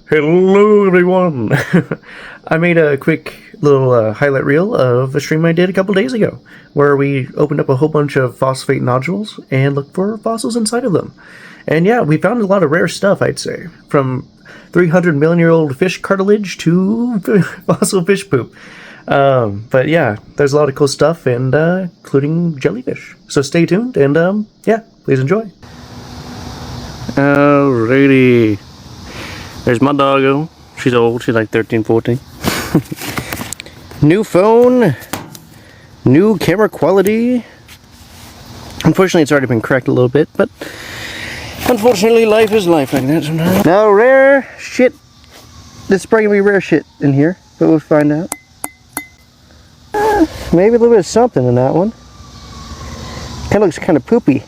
Hello everyone! I made a quick little highlight reel of a stream I did a couple days ago, where we opened up a whole bunch of phosphate nodules and looked for fossils inside of them. And yeah, we found a lot of rare stuff, I'd say, from 300 million year old fish cartilage to fossil fish poop. But yeah, there's a lot of cool stuff, and including jellyfish. So stay tuned, and yeah, please enjoy. Alrighty. There's my doggo. She's old. She's like 13, 14. New phone. New camera quality. Unfortunately, it's already been cracked a little bit, but unfortunately, life is life like that sometimes. Now, rare shit. This is probably gonna be rare shit in here, but we'll find out. Maybe a little bit of something in that one. Kind of looks kind of poopy.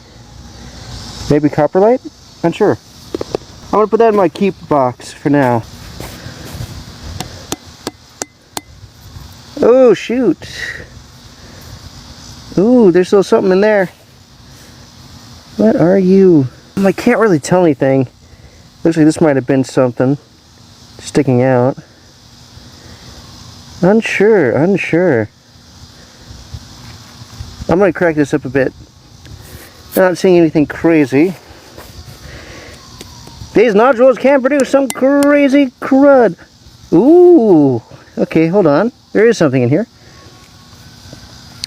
Maybe coprolite? Not sure. I'm going to put that in my keep box for now. Oh, shoot. Ooh, there's still something in there. What are you? I can't really tell anything. Looks like this might have been something sticking out. Unsure. I'm going to crack this up a bit. I'm not seeing anything crazy. These nodules can produce some crazy crud. Ooh. Okay, hold on. There is something in here.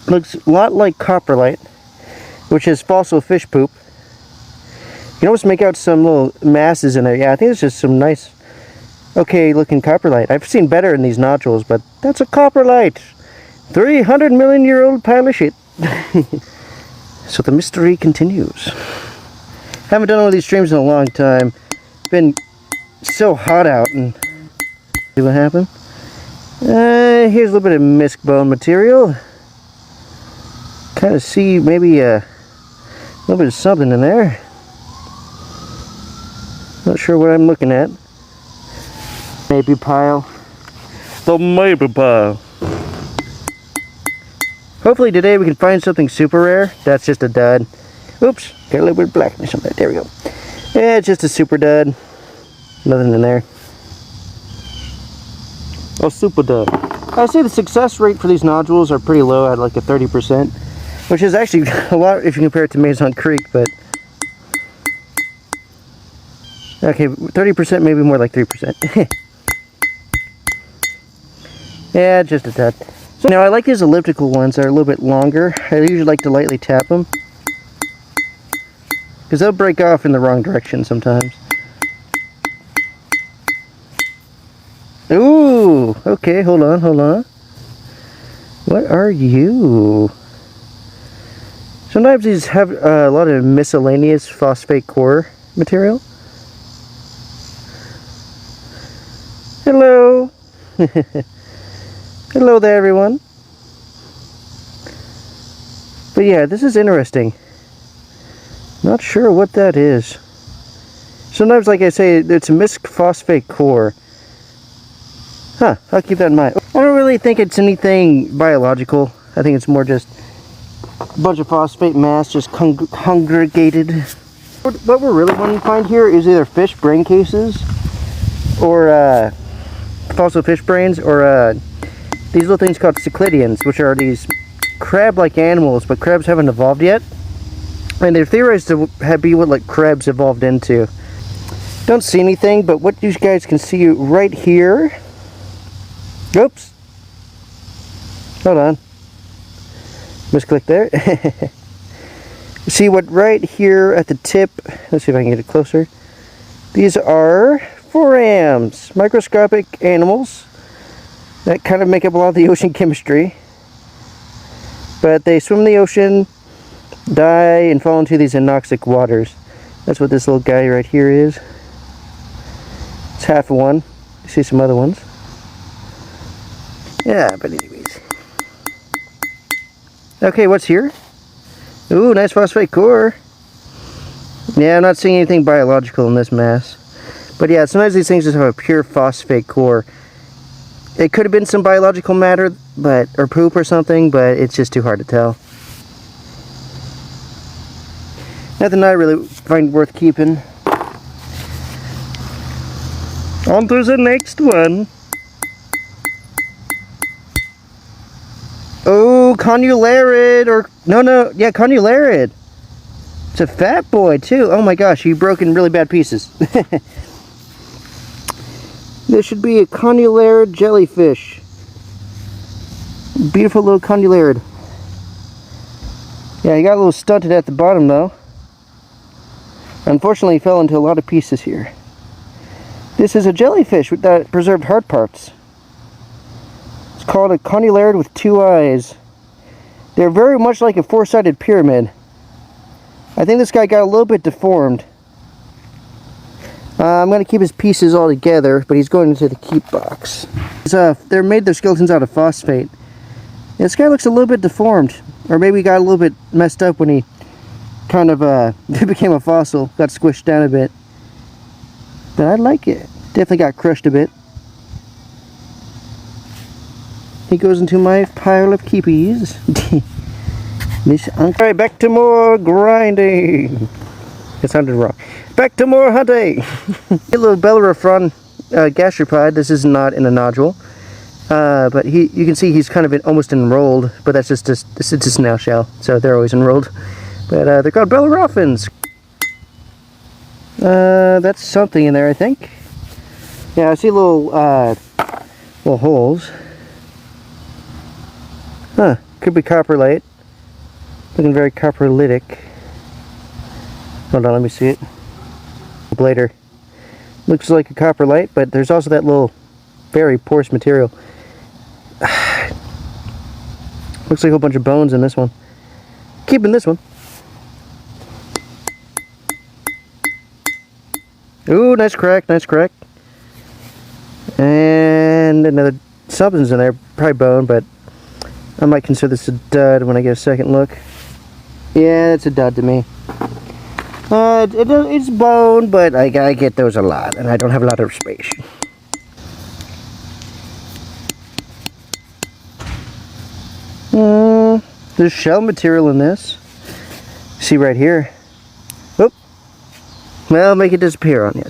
Looks a lot like coprolite, which is fossil fish poop. You can almost make out some little masses in there. Yeah, I think it's just some nice, okay looking coprolite. I've seen better in these nodules, but that's a coprolite. 300 million year old pile of shit. So the mystery continues. Haven't done one of these streams in a long time. Been so hot out, and see what happened. Here's a little bit of misc bone material. Kind of see maybe a little bit of something in there. Not sure what I'm looking at. Maybe pile. The maybe pile. Hopefully today we can find something super rare. That's just a dud. Oops, got a little bit of blackness on that. There we go. Yeah, it's just a super dud. Nothing in there. Oh, super dud. I say the success rate for these nodules are pretty low at like a 30%, which is actually a lot if you compare it to Maison Creek, but okay, 30%, maybe more like 3%. Yeah, just a dud. So now I like these elliptical ones that are a little bit longer. I usually like to lightly tap them, because they'll break off in the wrong direction sometimes. Ooh, okay, hold on. What are you? Sometimes these have a lot of miscellaneous phosphate core material. Hello. Hello there, everyone. But yeah, this is interesting. Not sure what that is. Sometimes, like I say, it's a misc phosphate core. Huh, I'll keep that in mind. I don't really think it's anything biological. I think it's more just a bunch of phosphate mass just congregated. What we're really wanting to find here is either fish brain cases, or fossil fish brains, or these little things called cichlidians, which are these crab-like animals, but crabs haven't evolved yet. And they're theorized to be what like crabs evolved into. Don't see anything, but what you guys can see right here. Oops. Hold on. Misclick there. See what right here at the tip. Let's see if I can get it closer. These are forams, microscopic animals that kind of make up a lot of the ocean chemistry. But they swim in the ocean, die, and fall into these anoxic waters. That's what this little guy right here is. It's half of one. You see some other ones. Yeah, but anyways. Okay, what's here? Ooh, nice phosphate core. Yeah, I'm not seeing anything biological in this mass. But yeah, sometimes these things just have a pure phosphate core. It could have been some biological matter, or poop or something, but it's just too hard to tell. Nothing I really find worth keeping. On to the next one. Oh, conularid, or yeah, conularid. It's a fat boy too. Oh my gosh, he broke in really bad pieces. This should be a conularid jellyfish. Beautiful little conularid. Yeah, he got a little stunted at the bottom though. Unfortunately, he fell into a lot of pieces here. This is a jellyfish with that preserved hard parts. It's called a conularid with 2 eyes. They're very much like a 4-sided pyramid. I think this guy got a little bit deformed. I'm going to keep his pieces all together, but he's going into the keep box. They're made their skeletons out of phosphate. This guy looks a little bit deformed, or maybe he got a little bit messed up when he kind of became a fossil, got squished down a bit. But I like it. Definitely got crushed a bit. He goes into my pile of keepies. Alright, back to more grinding. It sounded wrong. Back to more hunting. A little Bellerophon gastropod. This is not in a nodule. But you can see he's kind of almost enrolled, but that's just a snail shell, so they're always enrolled. But they're called Bellerophons. That's something in there, I think. Yeah, I see little holes. Huh, could be coprolite. Looking very coprolitic. Hold on, let me see it. Blader. Looks like a coprolite, but there's also that little very porous material. Looks like a whole bunch of bones in this one. Keeping this one. Ooh, nice crack, nice crack. And another something's in there, probably bone, but I might consider this a dud when I get a second look. Yeah, it's a dud to me. It's bone, but I get those a lot, and I don't have a lot of space. There's shell material in this. See right here. Oop. Well, make it disappear on you.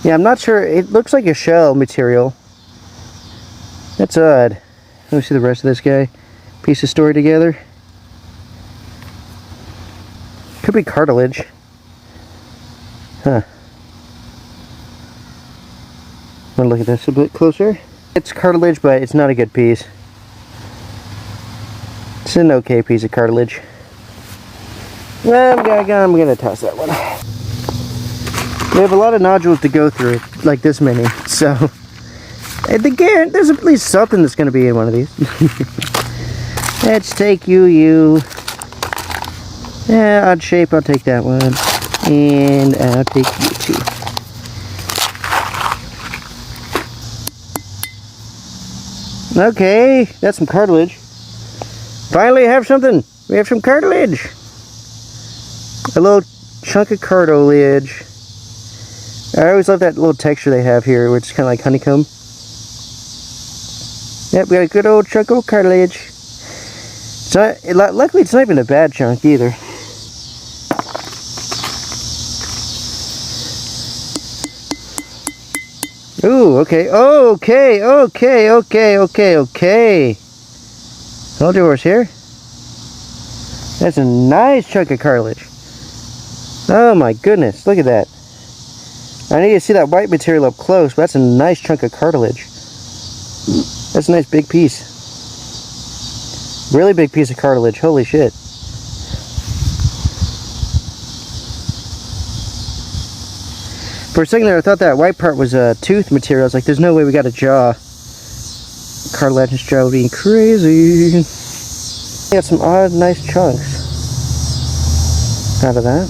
Yeah, I'm not sure. It looks like a shell material. That's odd. Let me see the rest of this guy. Piece of story together. Could be cartilage. Huh. Want to look at this a bit closer? It's cartilage, but it's not a good piece. It's an okay piece of cartilage. Well, I'm gonna toss that one. We have a lot of nodules to go through, like this many, so again, there's at least something that's going to be in one of these. Let's take you. Yeah, odd shape, I'll take that one. And I'll take you too. Okay, that's some cartilage. Finally have something. We have some cartilage. A little chunk of cartilage. I always love that little texture they have here, which is kind of like honeycomb. Yep, we got a good old chunk of cartilage. It's not, luckily, it's not even a bad chunk either. Ooh, okay, okay. Hold your horse here. That's a nice chunk of cartilage. Oh my goodness, look at that. I need to see that white material up close, but that's a nice chunk of cartilage. That's a nice big piece. Really big piece of cartilage, holy shit. For a second there, I thought that white part was tooth material. I was like, there's no way we got a jaw. Cartilaginous jaw being crazy. Got some odd, nice chunks out of that.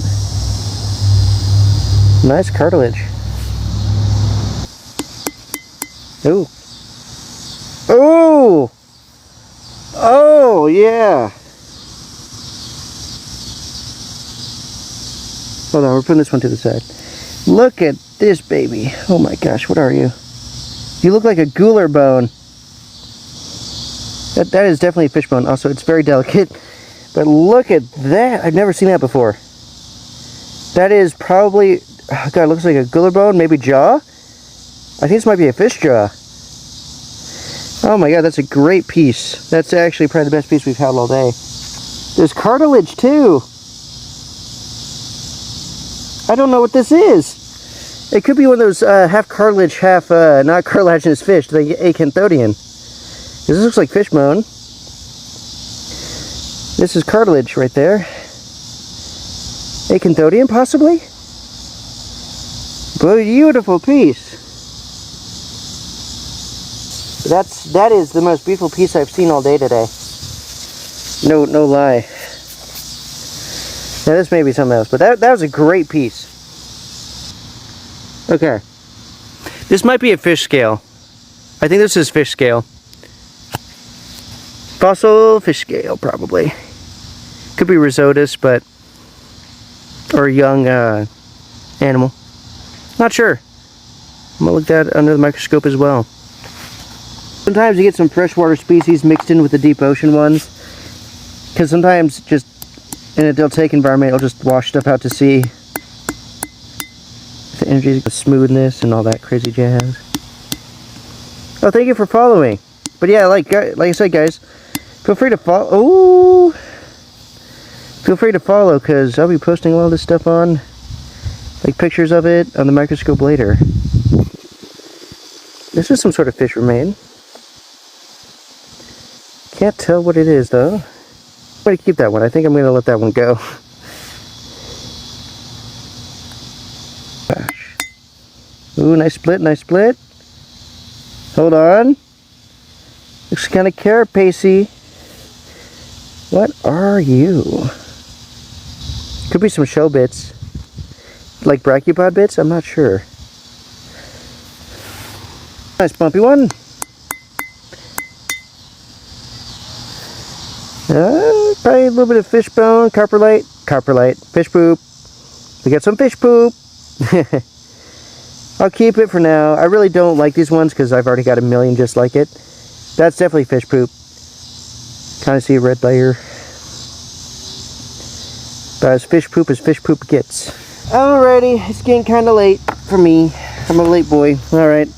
Nice cartilage. Ooh. Oh! Oh, yeah. Hold on, we're putting this one to the side. Look at this baby. Oh my gosh, what are you? You look like a gular bone. That is definitely a fish bone. Also, it's very delicate. But look at that. I've never seen that before. That is probably, oh God, it looks like a gular bone, maybe jaw. I think this might be a fish jaw. Oh my God, that's a great piece. That's actually probably the best piece we've had all day. There's cartilage too. I don't know what this is. It could be one of those half cartilage, half not cartilaginous fish, the acanthodian. This looks like fish bone. This is cartilage right there. Acanthodian, possibly? Beautiful piece. That is the most beautiful piece I've seen all day today. No lie. Now this may be something else, but that was a great piece. Okay. This might be a fish scale. I think this is fish scale. Fossil fish scale, probably. Could be Rhizodus, but... or a young animal. Not sure. I'm gonna look at that under the microscope as well. Sometimes you get some freshwater species mixed in with the deep ocean ones. Because sometimes just in a deltaic environment, it'll just wash stuff out to sea. The energy, the smoothness, and all that crazy jazz. Oh, thank you for following. But yeah, like I said, guys, feel free to follow. Oh, feel free to follow, because I'll be posting all this stuff on, like pictures of it on the microscope later. This is some sort of fish remain. Can't tell what it is though. I'm going to keep that one. I think I'm going to let that one go. Gosh. Ooh, nice split, nice split. Hold on. Looks kind of carapacey. What are you? Could be some shell bits. Like brachiopod bits? I'm not sure. Nice bumpy one. Probably a little bit of fish bone, coprolite, fish poop. We got some fish poop. I'll keep it for now. I really don't like these ones because I've already got a million just like it. That's definitely fish poop. Kind of see a red layer. But as fish poop gets. Alrighty, it's getting kind of late for me. I'm a late boy. Alright,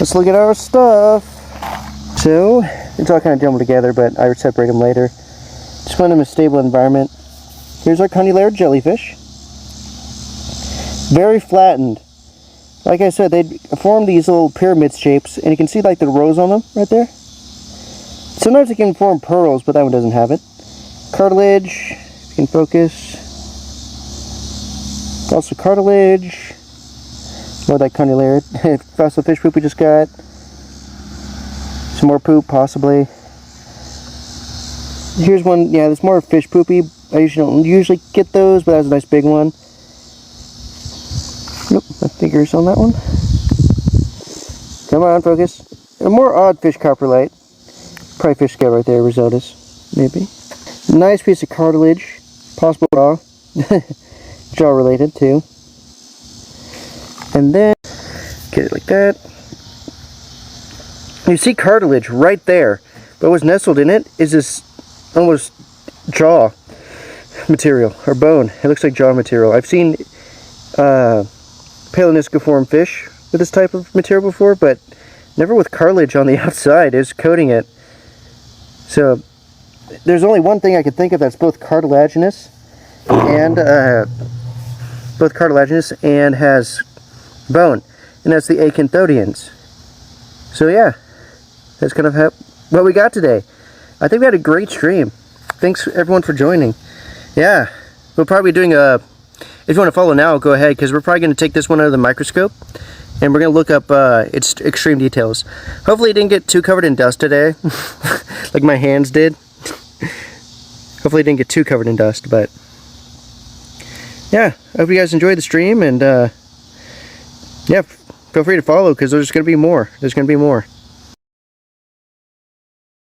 let's look at our stuff. So, it's all kind of jumbled together, but I would separate them later. Just want them in a stable environment. Here's our condylarthrid jellyfish. Very flattened. Like I said, they form these little pyramid shapes, and you can see like the rows on them right there. Sometimes they can form pearls, but that one doesn't have it. Cartilage, if you can focus. Also cartilage. More like condylarthrid. Fossil fish poop we just got. Some more poop, possibly. Here's one, yeah, there's more fish poopy. I don't usually get those, but that was a nice big one. Nope, my finger's on that one. Come on, focus. A more odd fish coprolite. Probably fish scale right there, Rhizodus, maybe. Nice piece of cartilage. Possible jaw. Jaw related, too. And then, get it like that. You see cartilage right there, but what's nestled in it is this almost jaw material, or bone. It looks like jaw material. I've seen paleonisciform fish with this type of material before, but never with cartilage on the outside. It's coating it. So there's only one thing I could think of that's both cartilaginous and has bone, and that's the acanthodians. So yeah, that's kind of what we got today. I think we had a great stream. Thanks everyone for joining. Yeah, we'll probably be doing if you want to follow now, go ahead, because we're probably going to take this one under the microscope, and we're going to look up its extreme details. Hopefully it didn't get too covered in dust today, like my hands did. Hopefully it didn't get too covered in dust, but yeah, I hope you guys enjoyed the stream, and yeah, feel free to follow, because there's going to be more. There's going to be more.